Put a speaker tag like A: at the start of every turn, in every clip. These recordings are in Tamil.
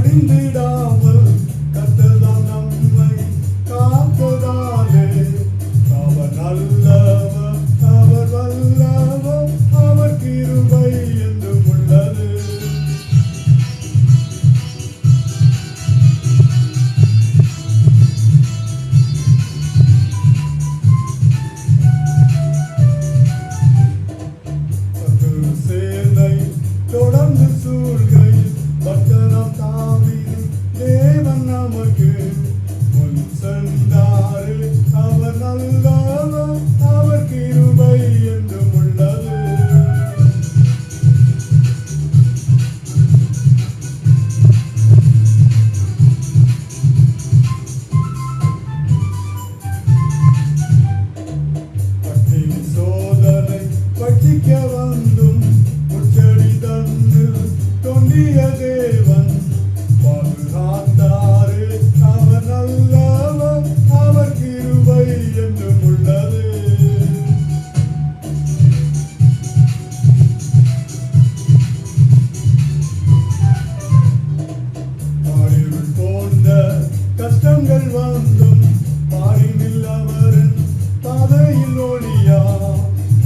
A: அழிந்திடாமல் கர்த்தர்தான் நம்மை காத்ததாலே அவர் நல்லவர், அவர் வல்லவர், அவர் கிருபை என்றும் உள்ளது. சேனை தொடர்ந்து சூழ்கையில் பக்தராம் தாவீது தேவன் நமக்கு முன் சென்றாரே. அவர் நல்லவர், அவர் கிருபை என்றும் உள்ளது. பட்டினி சோதனை பட்சிக்க வந்தும் முச்சடி தந்து தொண்டிய தேவன் பாதுகாத்தாரே. அவர் நல்லவர், அவர் கிருபை என்றும் உள்ளது. ஆயுள் போன்ற கஷ்டங்கள் வந்தும் பாரினில் அவரின் பாதையில் ஒளியா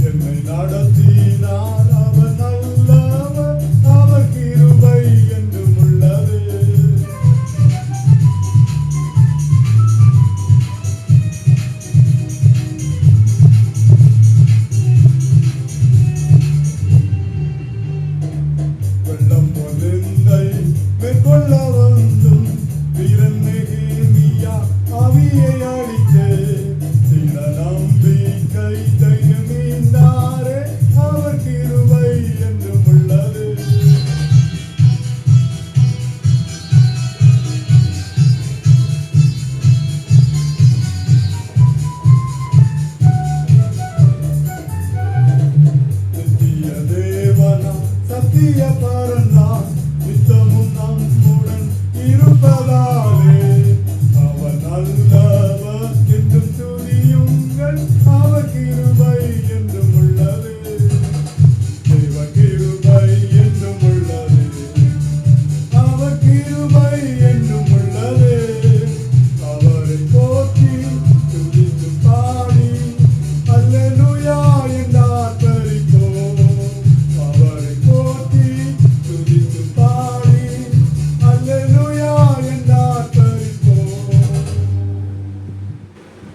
A: என்னை நடத்தினார். அவர் நல்லவர், அவர் கிருபை என்றும் உள்ளது. வெள்ளம் பொழுந்தை மேற்கொள்ள வந்தும் வீரன் நெகேமியா ஆவியை அழித்தே சில நம்பிக்கை தைரியம் மீண்டாரே. அவர் கிருபை என்றும் உள்ளது. நித்திய தேவனா சத்திய பரனா நித்தமும் நம்முடன் இருப்பதா